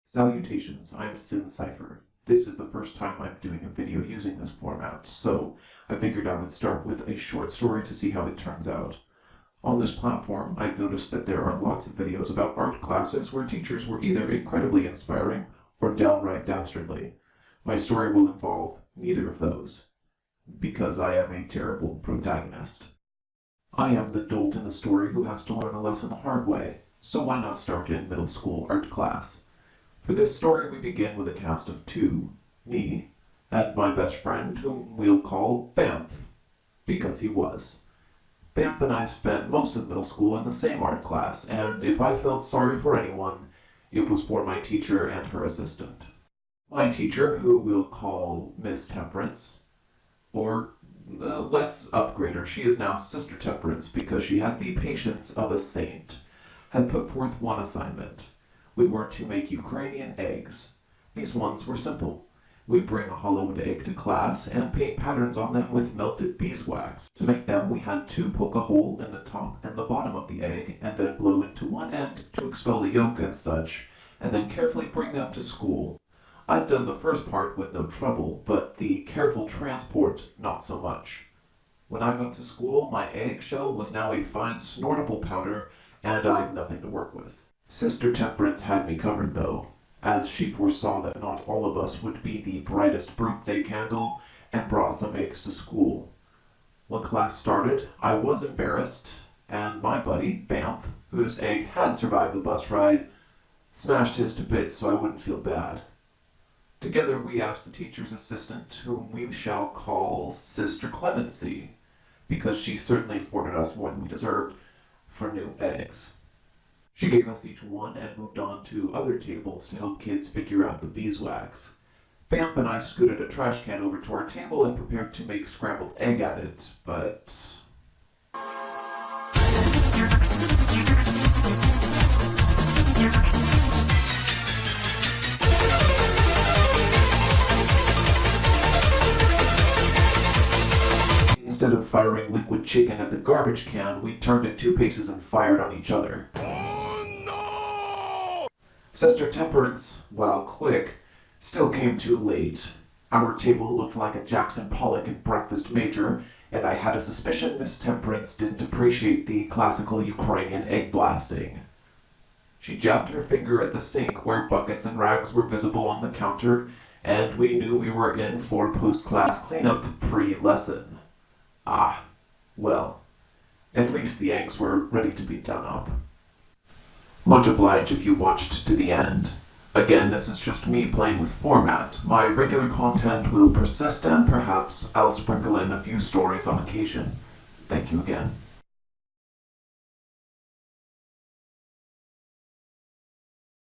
Salutations, I'm Sin Cypher. This is the first time I'm doing a video using this format, so I figured I would start with a short story to see how it turns out. On this platform, I've noticed that there are lots of videos about art classes where teachers were either incredibly inspiring or downright dastardly. My story will involve neither of those, because I am a terrible protagonist. I am the dolt in the story who has to learn a lesson the hard way, so why not start in middle school art class? For this story, we begin with a cast of two, me, and my best friend, whom we'll call BAMF, because he was. BAMF and I spent most of middle school in the same art class, and if I felt sorry for anyone, it was for my teacher and her assistant. My teacher, who we'll call Miss Temperance, or let's upgrade her. She is now Sister Temperance because she had the patience of a saint, had put forth one assignment. We were to make Ukrainian eggs. These ones were simple. We'd bring a hollowed egg to class and paint patterns on them with melted beeswax. To make them, we had to poke a hole in the top and the bottom of the egg, and then blow into one end to expel the yolk and such, and then carefully bring them to school. I'd done the first part with no trouble, but the careful transport, not so much. When I got to school, my eggshell was now a fine snortable powder, and I'd nothing to work with. Sister Temperance had me covered, though, as she foresaw that not all of us would be the brightest birthday candle, and brought some eggs to school. When class started, I was embarrassed, and my buddy, BAMF, whose egg had survived the bus ride, smashed his to bits so I wouldn't feel bad. Together we asked the teacher's assistant, whom we shall call Sister Clemency, because she certainly afforded us more than we deserved, for new eggs. She gave us each one and moved on to other tables to help kids figure out the beeswax. BAMF and I scooted a trash can over to our table and prepared to make scrambled egg at it, but... Instead of firing liquid chicken at the garbage can, we turned it 2 paces and fired on each other. Oh no! Sister Temperance, while quick, still came too late. Our table looked like a Jackson Pollock in Breakfast Major, and I had a suspicion Miss Temperance didn't appreciate the classical Ukrainian egg blasting. She jabbed her finger at the sink where buckets and rags were visible on the counter, and we knew we were in for post-class cleanup pre-lesson. Ah, well, at least the eggs were ready to be done up. Much obliged if you watched to the end. Again, this is just me playing with format. My regular content will persist and perhaps I'll sprinkle in a few stories on occasion. Thank you again.